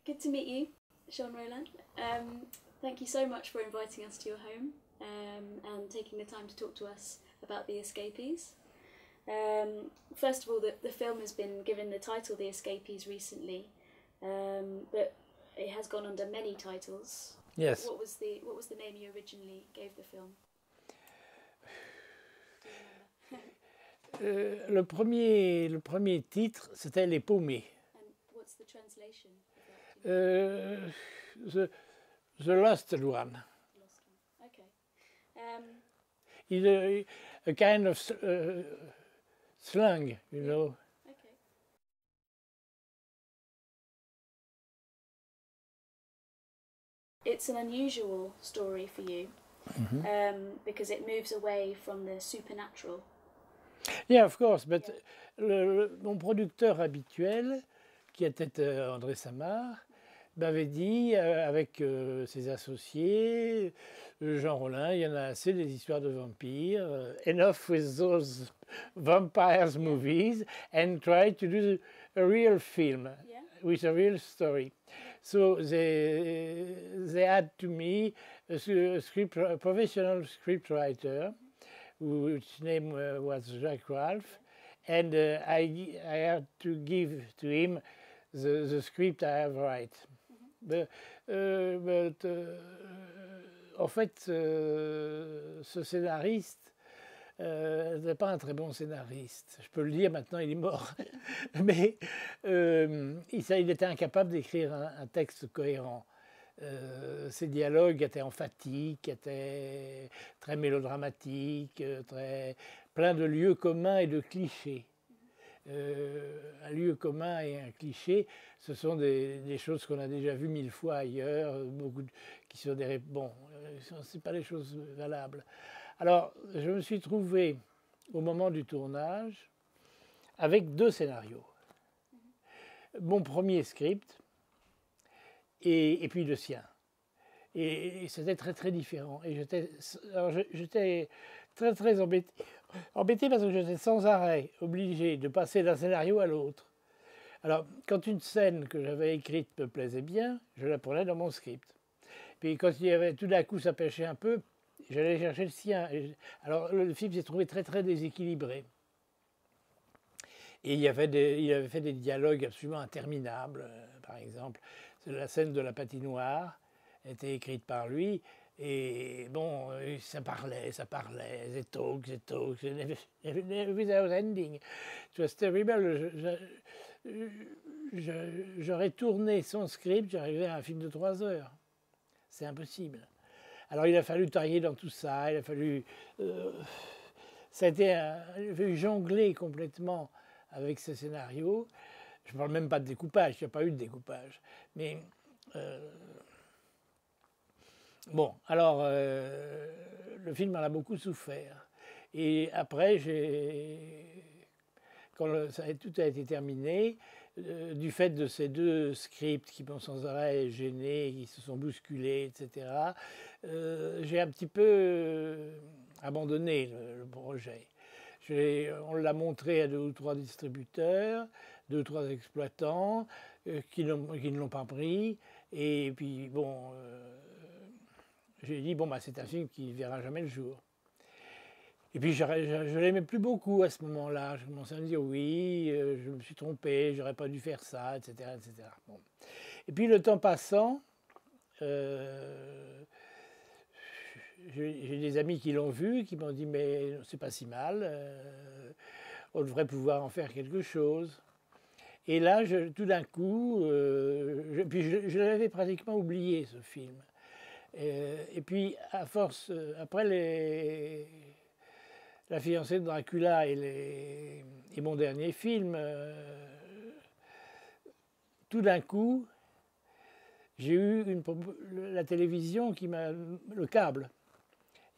good to meet you, Sean Rowland. Thank you so much for inviting us to your home and taking the time to talk to us about The Escapees. First of all, the film has been given the title The Escapees recently, but it has gone under many titles. Yes. What was the name you originally gave the film? Le premier titre, c'était Les Paumés. And what's the translation of that? The Lost One. Lost one. Okay. A kind of slang, you know. Okay. It's an unusual story for you because it moves away from the supernatural. Yeah, of course, but mon producteur habituel, qui était André Samar, m'avait dit, avec ses associés, Jean Rollin, il y en a assez des histoires de vampires, enough with those vampires movies, and try to do a real film with a real story. So they had to me a professional scriptwriter, which name was Jacques Ralph, and I had to give to him the script I have write. En fait, ce scénariste n'est pas un très bon scénariste. Je peux le dire, maintenant il est mort. Mais il était incapable d'écrire un texte cohérent. Ses dialogues étaient emphatiques, étaient très mélodramatiques, plein de lieux communs et de clichés. Un lieu commun et un cliché, ce sont des choses qu'on a déjà vues 1000 fois ailleurs, qui sont bon, c'est pas des choses valables. Alors, je me suis trouvé au moment du tournage avec 2 scénarios. Mon premier script et puis le sien. Et c'était très très différent. Et j'étais très très embêté parce que j'étais sans arrêt obligé de passer d'un scénario à l'autre. Alors, quand une scène que j'avais écrite me plaisait bien, je la prenais dans mon script. Puis quand il y avait tout d'un coup ça pêchait un peu, j'allais chercher le sien. Alors le film s'est trouvé très très déséquilibré. Et il avait fait des dialogues absolument interminables. Par exemple, la scène de la patinoire était écrite par lui. Et bon, ça parlait, they talk, without ending. It was terrible. J'aurais tourné son script, j'arrivais à un film de 3 heures. C'est impossible. Alors il a fallu tailler dans tout ça, il a fallu jongler complètement avec ce scénario. Je ne parle même pas de découpage, il n'y a pas eu de découpage. Mais bon, alors le film en a beaucoup souffert. Et après, quand tout a été terminé, du fait de ces 2 scripts qui m'ont sans arrêt gêné, qui se sont bousculés, etc., j'ai un petit peu abandonné le projet. On l'a montré à 2 ou 3 distributeurs, 2 ou 3 exploitants qui ne l'ont pas pris. Et puis, bon, j'ai dit, bon, bah, c'est un film qui ne verra jamais le jour. Et puis je ne l'aimais plus beaucoup à ce moment-là. Je commençais à me dire, oui, je me suis trompé, j'aurais pas dû faire ça, etc. etc. Bon. Et puis le temps passant, j'ai des amis qui l'ont vu, qui m'ont dit, mais c'est pas si mal, on devrait pouvoir en faire quelque chose. Et là, tout d'un coup, je l'avais pratiquement oublié, ce film. Et puis, à force, après La fiancée de Dracula et mon dernier film, tout d'un coup, j'ai eu la télévision le câble,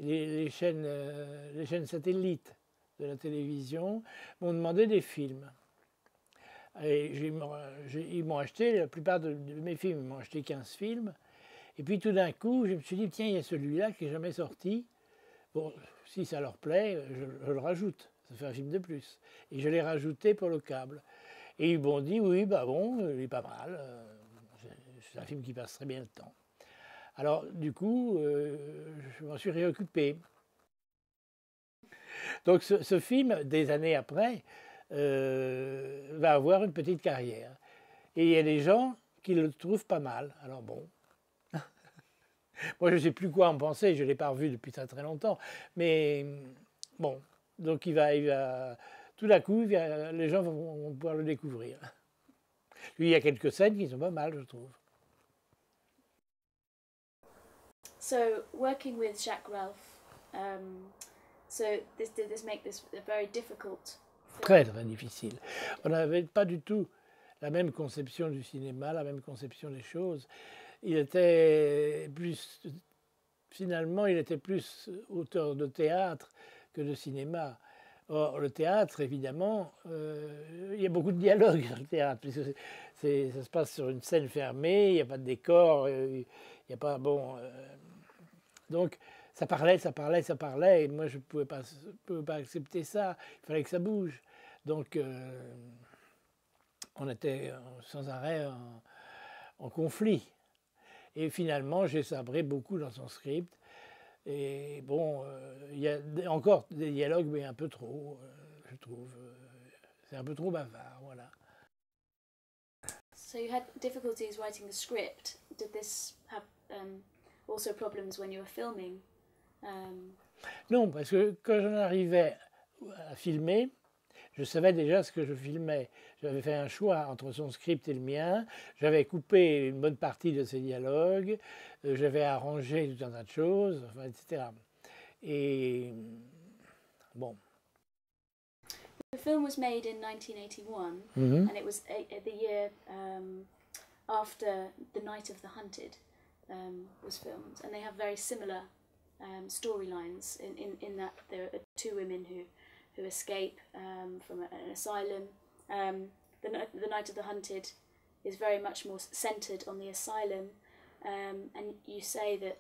les chaînes satellites de la télévision m'ont demandé des films. Et ils m'ont acheté, la plupart de mes films, ils m'ont acheté 15 films. Et puis tout d'un coup, je me suis dit, tiens, il y a celui-là qui n'est jamais sorti. Bon, si ça leur plaît, je le rajoute. Ça fait un film de plus. Et je l'ai rajouté pour le câble. Et ils m'ont dit, oui, bah bon, il est pas mal. c'est un film qui passe très bien le temps. Alors, du coup, je m'en suis réoccupé. Donc, ce film, des années après, va avoir une petite carrière. Et il y a des gens qui le trouvent pas mal. Alors bon, moi je ne sais plus quoi en penser, je ne l'ai pas revu depuis très très longtemps. Mais bon, donc tout d'un coup, les gens vont pouvoir le découvrir. Lui, il y a quelques scènes qui sont pas mal, je trouve. So, working with Jacques Ralph, so did this make this a very difficult film? Très très difficile. On n'avait pas du tout la même conception du cinéma, la même conception des choses. Il était plus, finalement, il était plus auteur de théâtre que de cinéma. Or, le théâtre, évidemment, il y a beaucoup de dialogues dans le théâtre, puisque ça se passe sur une scène fermée, il n'y a pas de décor, il n'y a pas, bon... donc, ça parlait, et moi, je ne pouvais pas accepter ça, il fallait que ça bouge. Donc, on était sans arrêt en conflit. Et finalement, j'ai sabré beaucoup dans son script. Et bon, il y a encore des dialogues, mais un peu trop, je trouve. C'est un peu trop bavard, voilà. So you had difficulties writing the script. Did this have also problems when you were filming? Non, parce que quand j'en arrivais à filmer, je savais déjà ce que je filmais. J'avais fait un choix entre son script et le mien. J'avais coupé une bonne partie de ses dialogues. J'avais arrangé tout un tas de choses, enfin, etc. Et bon. The film was made in 1981, and it was the year after The Night of the Hunted was filmed, and they have very similar storylines in that there are two women who escape from an asylum. The Night of the Hunted is very much more centred on the asylum, and you say that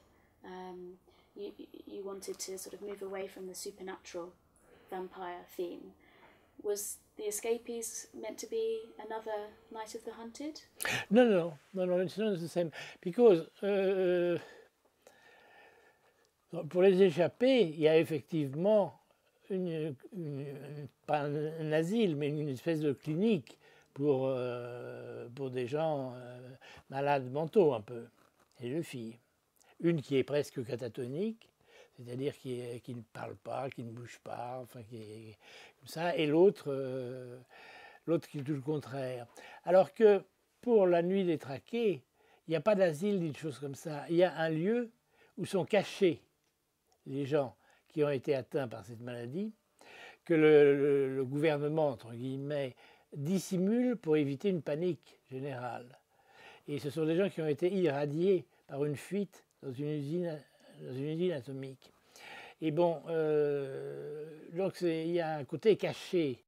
you wanted to sort of move away from the supernatural vampire theme. Was The Escapees meant to be another Night of the Hunted? No, it's not the same. Because pour les échappés, il y a effectivement pas un asile, mais une espèce de clinique pour des gens malades mentaux un peu, et deux filles. Une qui est presque catatonique, c'est-à-dire qui ne parle pas, qui ne bouge pas, enfin qui est comme ça, et l'autre qui est tout le contraire. Alors que pour la nuit des traqués, il n'y a pas d'asile ni de choses comme ça. Il y a un lieu où sont cachés les gens qui ont été atteints par cette maladie, que le gouvernement, entre guillemets, dissimule pour éviter une panique générale. Et ce sont des gens qui ont été irradiés par une fuite dans une usine atomique. Et bon, donc il y a un côté caché.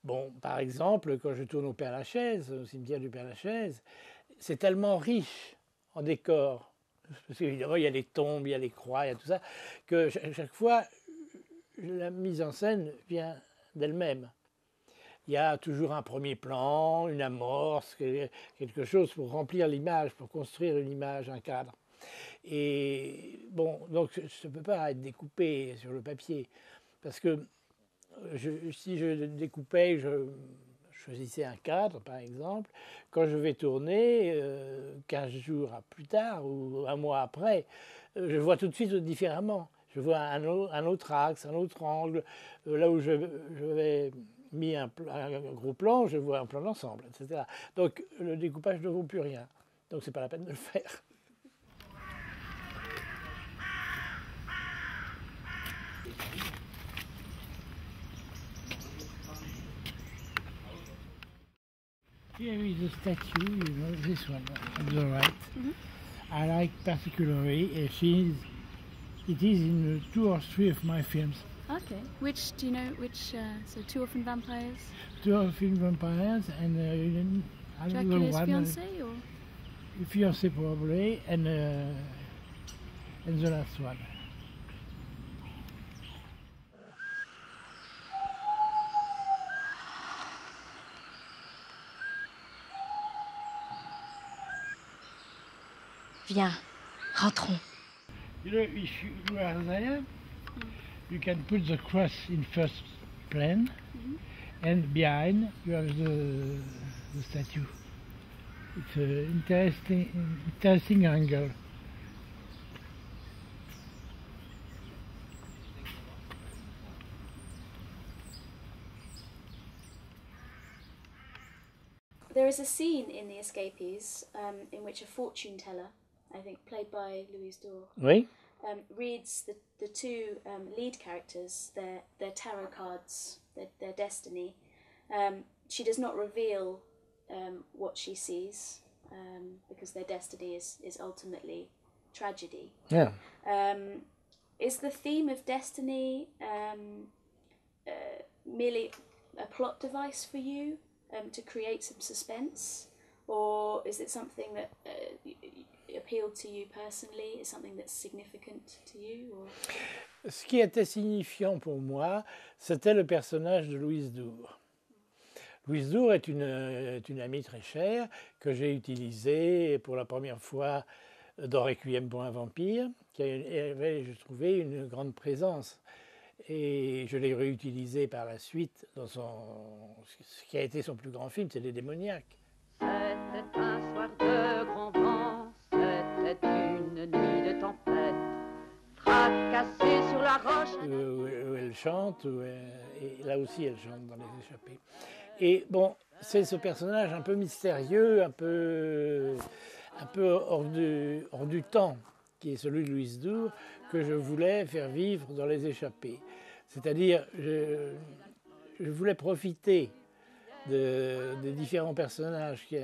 Bon, par exemple, quand je tourne au Père-Lachaise, au cimetière du Père-Lachaise, c'est tellement riche en décors, parce qu'évidemment, il y a les tombes, il y a les croix, il y a tout ça, que chaque fois, la mise en scène vient d'elle-même. Il y a toujours un premier plan, une amorce, quelque chose pour remplir l'image, pour construire une image, un cadre. Et bon, donc ça ne peut pas être découpé sur le papier, parce que si je découpais, je choisissais un cadre, par exemple, quand je vais tourner, 15 jours plus tard ou un mois après, je vois tout de suite différemment. je vois un autre axe, un autre angle. Là où j'avais mis un gros plan, je vois un plan d'ensemble, etc. Donc le découpage ne vaut plus rien. Donc c'est pas la peine de le faire. Here is a statue, you know, this one on the right. Mm-hmm. I like particularly, it is in 2 or 3 of my films. Okay. Which, do you know, so Two Orphan Vampires? 2 Orphan Vampires and another Dracula's one. Fiancé, or? Fiancé probably, and the last one. Viens, rentrons. You know, if you are there, you can put the cross in first plane, and behind you have the statue. It's an interesting angle. There is a scene in The Escapees in which a fortune teller, I think played by Louise Dore, Oui. Reads the two lead characters their tarot cards, their destiny. She does not reveal what she sees because their destiny is ultimately tragedy. Yeah. Is the theme of destiny merely a plot device for you to create some suspense, or is it something that appealed to you personally? Is something that's significant to you? Or? Ce qui était signifiant pour moi, c'était le personnage de Louise Dore. Louise Dore est une amie très chère que j'ai utilisée pour la première fois dans Requiem pour un vampire, qui avait, je trouvais, une grande présence. Et je l'ai réutilisée par la suite dans ce qui a été son plus grand film, c'est Les Démoniaques. C'était un soir de grand vent, c'était une nuit de tempête, fracassée sur la roche. Où elle chante, et là aussi elle chante dans Les Échappés. Et bon, c'est ce personnage un peu mystérieux, un peu hors du temps, qui est celui de Louise Dore, que je voulais faire vivre dans Les Échappés. C'est-à-dire, je voulais profiter des différents personnages qui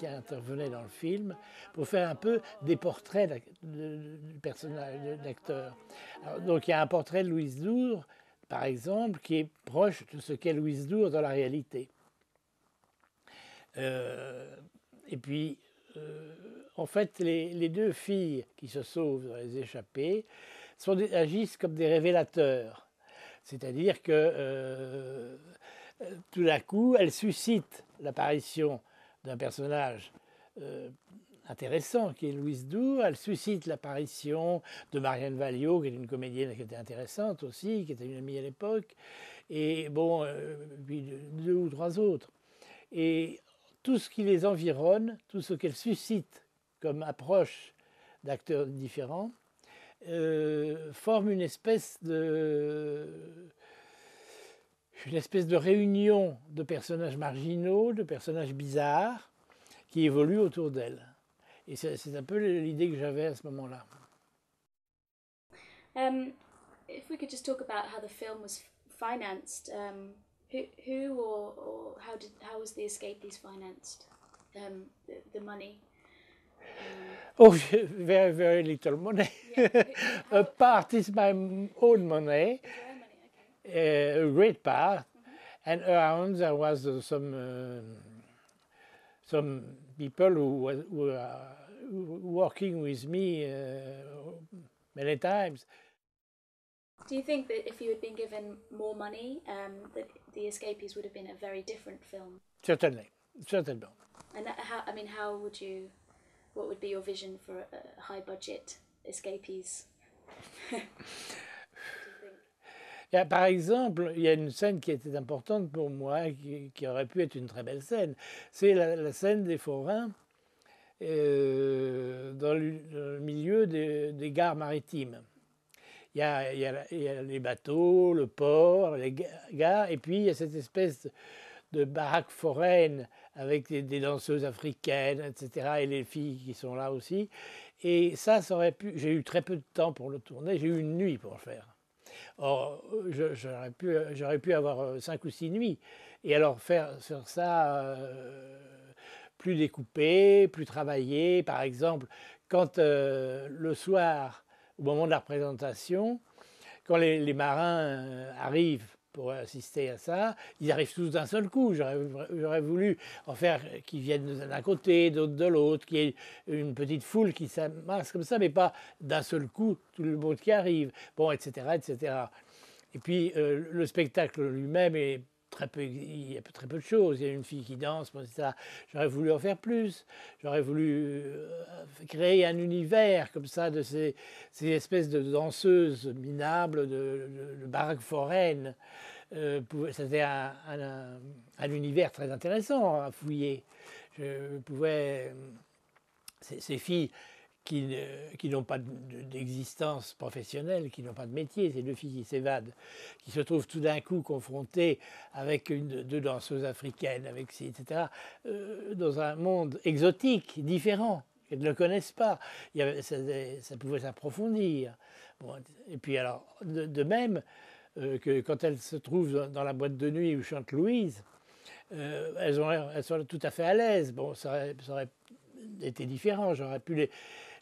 intervenaient dans le film pour faire un peu des portraits de personnages, d'acteurs. Donc il y a un portrait de Louise Dore, par exemple, qui est proche de ce qu'est Louise Dore dans la réalité. Et puis, en fait, les deux filles qui se sauvent dans Les Échappés agissent comme des révélateurs. C'est-à-dire que tout d'un coup, elles suscitent l'apparition d'un personnage intéressant qui est Louise Dore. Elles suscitent l'apparition de Marianne Valliot, qui est une comédienne qui était intéressante aussi, qui était une amie à l'époque, et bon, puis 2 ou 3 autres. Et tout ce qui les environne, tout ce qu'elles suscitent comme approche d'acteurs différents, forme une espèce de réunion de personnages marginaux, de personnages bizarres qui évoluent autour d'elle. Et c'est un peu l'idée que j'avais à ce moment-là. If we could just talk about how the film was financed, who or how was The Escapees financed? The money. Oh, very, very little money. Yeah. A part is my own money, a great part, and around there was some people who were working with me many times. Do you think that if you had been given more money, that The Escapees would have been a very different film? Certainly, certainly. And how would you? What would be your vision for a high-budget Escapees? Par exemple, il y a une scène qui était importante pour moi, qui aurait pu être une très belle scène. C'est la scène des forains dans le milieu des gares maritimes. il y a les bateaux, le port, les gares, et puis il y a cette espèce de baraque foraine avec des danseuses africaines, etc., et les filles qui sont là aussi. Et ça aurait pu... J'ai eu très peu de temps pour le tourner, j'ai eu une nuit pour le faire. Or, j'aurais pu avoir 5 ou 6 nuits. Et alors faire ça plus découpé, plus travaillé. Par exemple, quand le soir, au moment de la représentation, quand les marins arrivent pour assister à ça, ils arrivent tous d'un seul coup. J'aurais voulu en faire qu'ils viennent d'un côté, d'autres de l'autre, qu'il y ait une petite foule qui s'amasse comme ça, mais pas d'un seul coup tout le monde qui arrive, bon, etc., etc. Et puis le spectacle lui-même est il y a très peu de choses. Il y a une fille qui danse, etc. J'aurais voulu en faire plus. J'aurais voulu créer un univers comme ça de ces espèces de danseuses minables, de baraques foraines. C'était un univers très intéressant à fouiller. Je pouvais... Ces filles qui n'ont pas d'existence professionnelle, qui n'ont pas de métier, ces deux filles qui s'évadent, qui se trouvent tout d'un coup confrontées avec deux danseuses africaines, etc., dans un monde exotique, différent, qu'elles ne connaissent pas. Ça pouvait s'approfondir. Bon, et puis alors, de même que quand elles se trouvent dans la boîte de nuit où chante Louise, elles sont tout à fait à l'aise. Bon, ça aurait été différent. J'aurais pu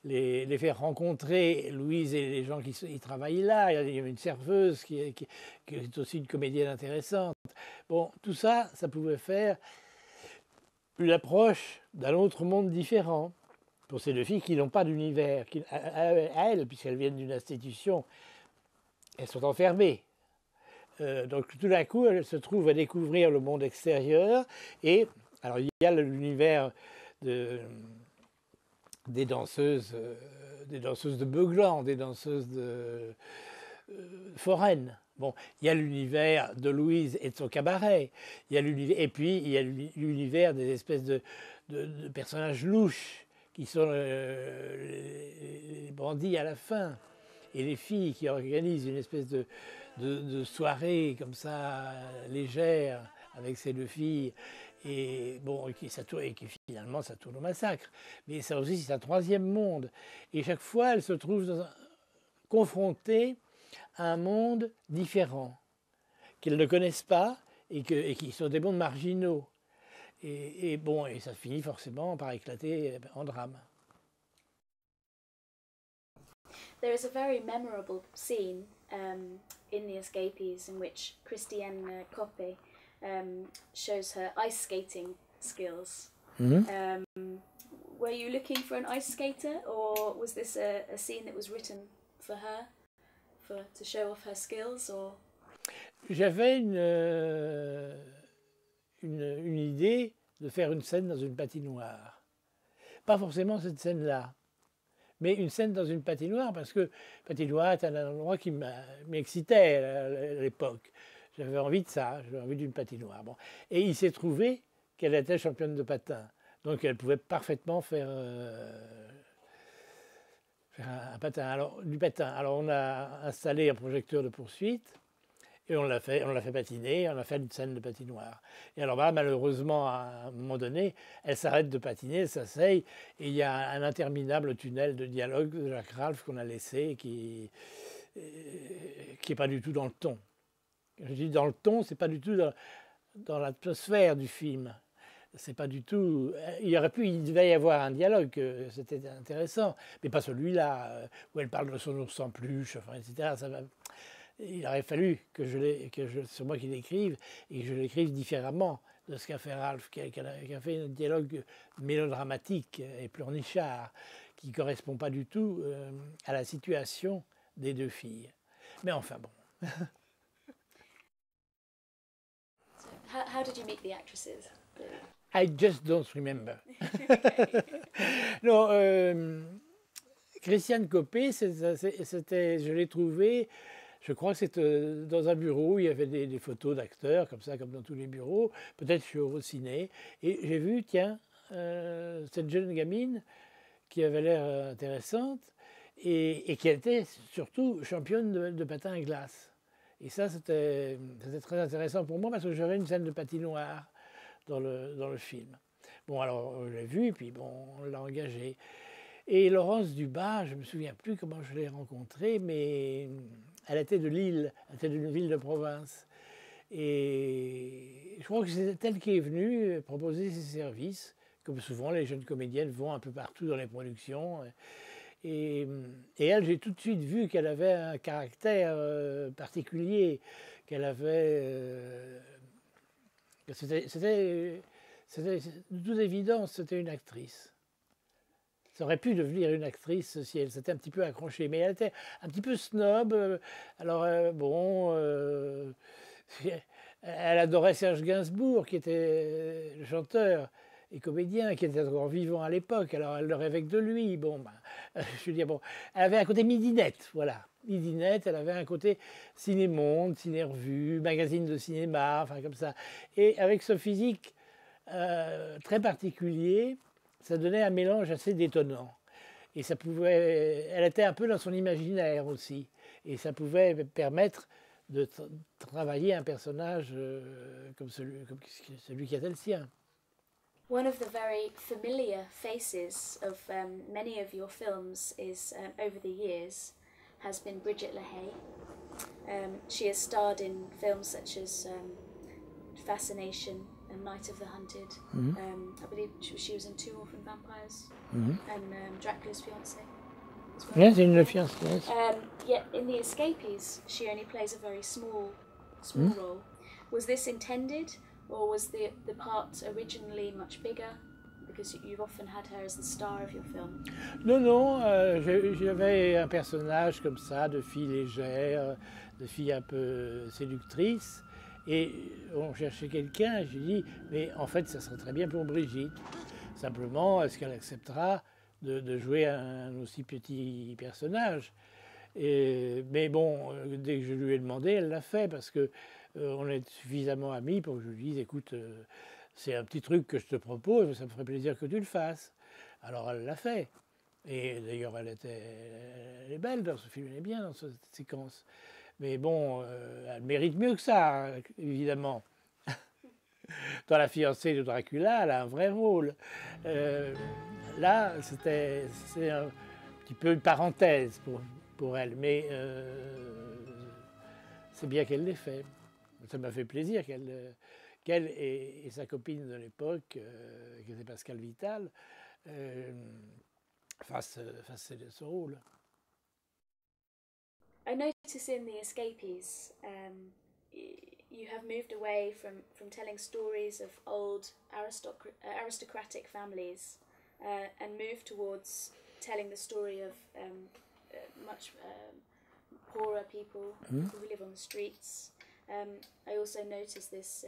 les faire rencontrer, Louise et les gens qui travaillent là. Il y a une serveuse qui est aussi une comédienne intéressante. Bon, tout ça, ça pouvait faire une approche d'un autre monde différent pour ces deux filles qui n'ont pas d'univers. À elles, puisqu'elles viennent d'une institution, elles sont enfermées. Donc tout d'un coup, elles se trouvent à découvrir le monde extérieur. Et alors il y a l'univers des danseuses de Beuglan, des danseuses foraines. Bon, il y a l'univers de Louise et de son cabaret. Et puis il y a l'univers des espèces de personnages louches qui sont les bandits à la fin. Et les filles qui organisent une espèce de soirée comme ça, légère, avec ces deux filles, et bon, qui finalement ça tourne au massacre. Mais ça aussi, c'est un troisième monde. Et chaque fois, elles se trouvent confrontées à un monde différent, qu'elles ne connaissent pas et qui sont des mondes marginaux. Et bon, et ça finit forcément par éclater en drame. There is a very memorable scene in The Escapees in which Christiane Koppe shows her ice skating skills. Mm-hmm. Were you looking for an ice skater, or was this a scene that was written for her, to show off her skills, or? J'avais une idée de faire une scène dans une patinoire. Pas forcément cette scène-là, mais une scène dans une patinoire, parce que patinoire est un endroit qui m'excitait à l'époque. J'avais envie de ça, j'avais envie d'une patinoire. Bon. Et il s'est trouvé qu'elle était championne de patin. Donc elle pouvait parfaitement faire un patin. Alors, du patin. Alors on a installé un projecteur de poursuite et on l'a fait patiner, on a fait une scène de patinoire. Et alors là, malheureusement, à un moment donné, elle s'arrête de patiner, elle s'asseye, et il y a un interminable tunnel de dialogue de Jacques Ralph qu'on a laissé, qui n'est pas du tout dans le ton. Je dis dans le ton, c'est pas du tout dans l'atmosphère du film. C'est pas du tout. Il devait y avoir un dialogue, c'était intéressant, mais pas celui-là où elle parle de son ours en peluche, enfin, etc. Il aurait fallu que c'est moi qui l'écrive et que je l'écrive différemment de ce qu'a fait Ralph, qui a fait un dialogue mélodramatique et pleurnichard qui ne correspond pas du tout à la situation des deux filles. Mais enfin bon. So how did you meet the actresses? I just don't remember. Non, Christiane Koppe, je l'ai trouvée, je crois que c'était dans un bureau où il y avait des photos d'acteurs, comme ça, comme dans tous les bureaux, peut-être chez Eurociné. Et j'ai vu, tiens, cette jeune gamine qui avait l'air intéressante, et qui était surtout championne de patin à glace. Et ça, c'était très intéressant pour moi parce que j'avais une scène de patinoire dans le film. Bon, alors, on l'a vu, et puis bon, on l'a engagée. Et Laurence Dubas, je ne me souviens plus comment je l'ai rencontrée, mais elle était de Lille, elle était d'une ville de province. Et je crois que c'est elle qui est venue proposer ses services, comme souvent les jeunes comédiennes vont un peu partout dans les productions. Et, et elle, j'ai tout de suite vu qu'elle avait un caractère particulier, qu'elle avait... c'était de toute évidence, c'était une actrice. Ça aurait pu devenir une actrice si elle s'était un petit peu accrochée, mais elle était un petit peu snob. Alors, elle adorait Serge Gainsbourg, qui était le chanteur et comédien, qui était encore vivant à l'époque. Alors, elle le rêvait que de lui. Bon, je veux dire, bon, elle avait un côté midinette, voilà. Midinette, elle avait un côté ciné-monde, ciné-revue, magazine de cinéma, enfin comme ça. Et avec ce physique très particulier, ça donnait un mélange assez détonnant. Et ça pouvait, elle était un peu dans son imaginaire aussi. Et ça pouvait permettre de travailler un personnage comme celui qui était le sien. One of the very familiar faces of many of your films is, over the years, has been Bridget LaHaye. She has starred in films such as Fascination and Night of the Hunted. I believe she was in Two Orphan Vampires and Dracula's Fiancé. Yes, in the Fiancé. Yes. Yet in The Escapees, she only plays a very small role. Was this intended, or was the part originally much bigger? Because you've often had her as the star of your film. Non, non, j'avais un personnage comme ça, de fille légère, de fille un peu séductrice. Et on cherchait quelqu'un, et j'ai dit, mais en fait, ça serait très bien pour Brigitte. Simplement, est-ce qu'elle acceptera de jouer un aussi petit personnage? Mais bon, dès que je lui ai demandé, elle l'a fait, parce que on est suffisamment amis pour que je lui dise, écoute, c'est un petit truc que je te propose, ça me ferait plaisir que tu le fasses. Alors elle l'a fait. Et d'ailleurs, elle est belle dans ce film, elle est bien dans cette séquence. Mais bon, elle mérite mieux que ça, évidemment. Dans La Fiancée de Dracula, elle a un vrai rôle. Là, c'est un petit peu une parenthèse pour elle, mais c'est bien qu'elle l'ait fait. Ça m'a fait plaisir qu'elle et sa copine de l'époque, qui était Pascal Vital, fassent ce rôle. I notice in The Escapees, you have moved away from telling stories of old aristocratic families and moved towards telling the story of much poorer people who live on the streets. I also noticed this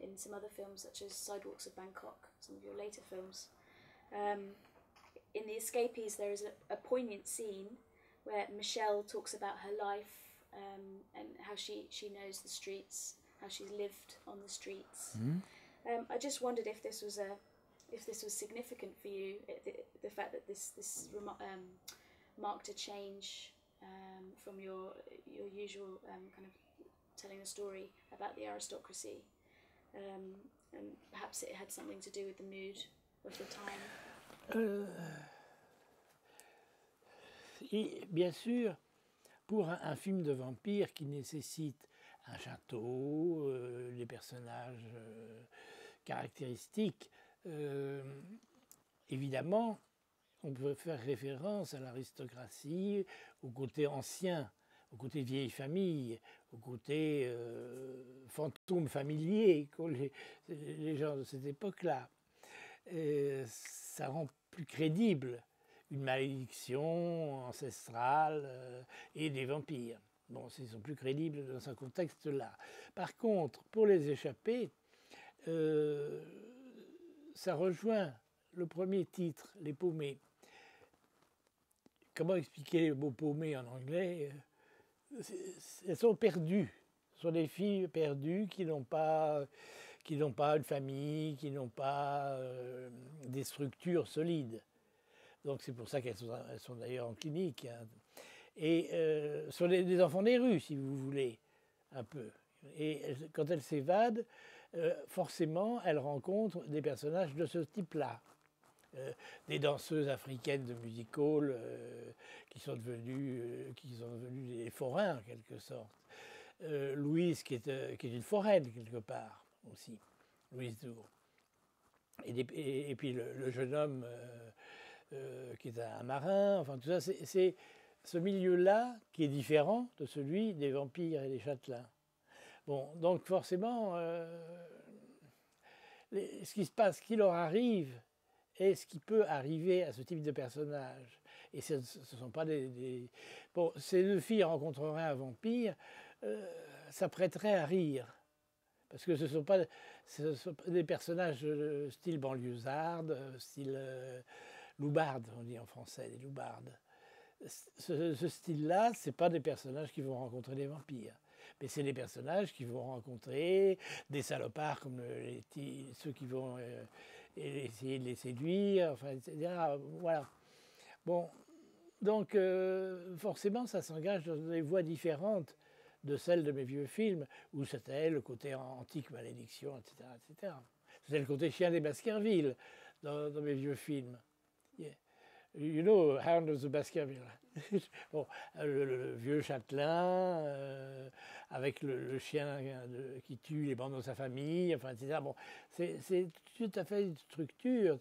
in some other films, such as Sidewalks of Bangkok, some of your later films. In The Escapees, there is a poignant scene where Michelle talks about her life and how she knows the streets, how she's lived on the streets. I just wondered if this was significant for you, the fact that this marked a change from your usual kind of telling a story about the aristocracy, and perhaps it had something to do with the mood of the time. Et bien sûr, pour un film de vampire qui nécessite un château, des personnages caractéristiques, évidemment, on peut faire référence à l'aristocratie, au côté ancien, au côté vieille famille, au côté fantôme familier qu'ont les gens de cette époque-là. Ça rend plus crédible une malédiction ancestrale et des vampires. Bon, ils sont plus crédibles dans ce contexte-là. Par contre, pour les échappés, ça rejoint le premier titre, Les Paumés. Comment expliquer le mot paumé en anglais? Elles sont perdues. Ce sont des filles perdues qui n'ont pas une famille, qui n'ont pas des structures solides. Donc c'est pour ça qu'elles sont d'ailleurs en clinique. Hein. Et sont des enfants des rues, si vous voulez, un peu. Et quand elles s'évadent, forcément, elles rencontrent des personnages de ce type-là. Des danseuses africaines de music hall qui sont devenues des forains, en quelque sorte. Louise, qui est une foraine, quelque part, aussi. Louise Dour. Et puis le jeune homme qui est un marin, enfin tout ça, c'est ce milieu-là qui est différent de celui des vampires et des châtelains. Bon, donc forcément, ce qui se passe, ce qui leur arrive, est ce qui peut arriver à ce type de personnage. Et ce ne sont pas Bon, ces deux filles rencontreraient un vampire, ça prêterait à rire. Parce que ce ne sont pas des personnages style banlieusarde, style loubarde, on dit en français, des loubardes. Ce style-là, ce n'est pas des personnages qui vont rencontrer des vampires. Mais c'est des personnages qui vont rencontrer des salopards comme ceux qui vont essayer de les séduire, enfin, etc. Voilà. Bon, donc forcément, ça s'engage dans des voies différentes de celles de mes vieux films, où c'était le côté antique malédiction, etc. etc. C'était le côté chien des Baskerville dans mes vieux films. Yeah. You know, Hound of the Baskerville. Bon, le vieux châtelain, avec le chien qui tue les membres de sa famille, enfin, etc. Bon, c'est tout à fait une structure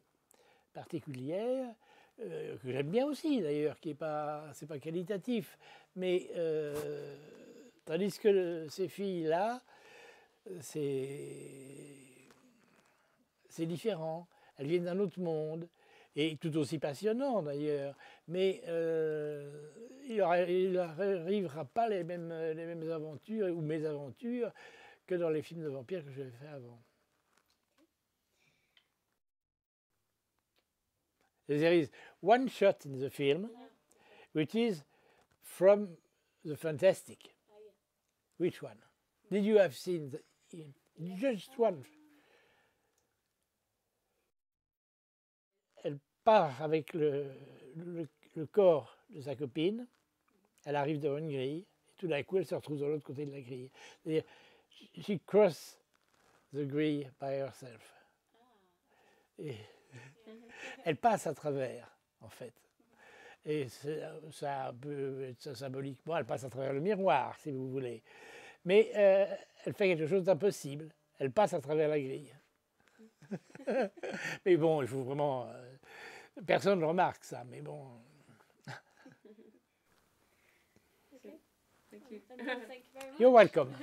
particulière, que j'aime bien aussi d'ailleurs, qui est pas qualitatif, mais tandis que ces filles-là, c'est différent. Elles viennent d'un autre monde, et tout aussi passionnant d'ailleurs, mais il n'arrivera pas les mêmes aventures ou mésaventures que dans les films de vampires que j'avais fait avant. There is one shot in the film which is from the Fantastic. Which one? Did you have seen just one? Elle part avec le corps de sa copine, elle arrive devant une grille, et tout d'un coup, elle se retrouve de l'autre côté de la grille. C'est-à-dire, she crossed the grille by herself. Et elle passe à travers, en fait. Et ça peut être symboliquement, elle passe à travers le miroir, si vous voulez. Mais elle fait quelque chose d'impossible. Elle passe à travers la grille. Mais bon, il faut vraiment... personne ne remarque ça, mais bon... Okay. Thank you very much. You're welcome.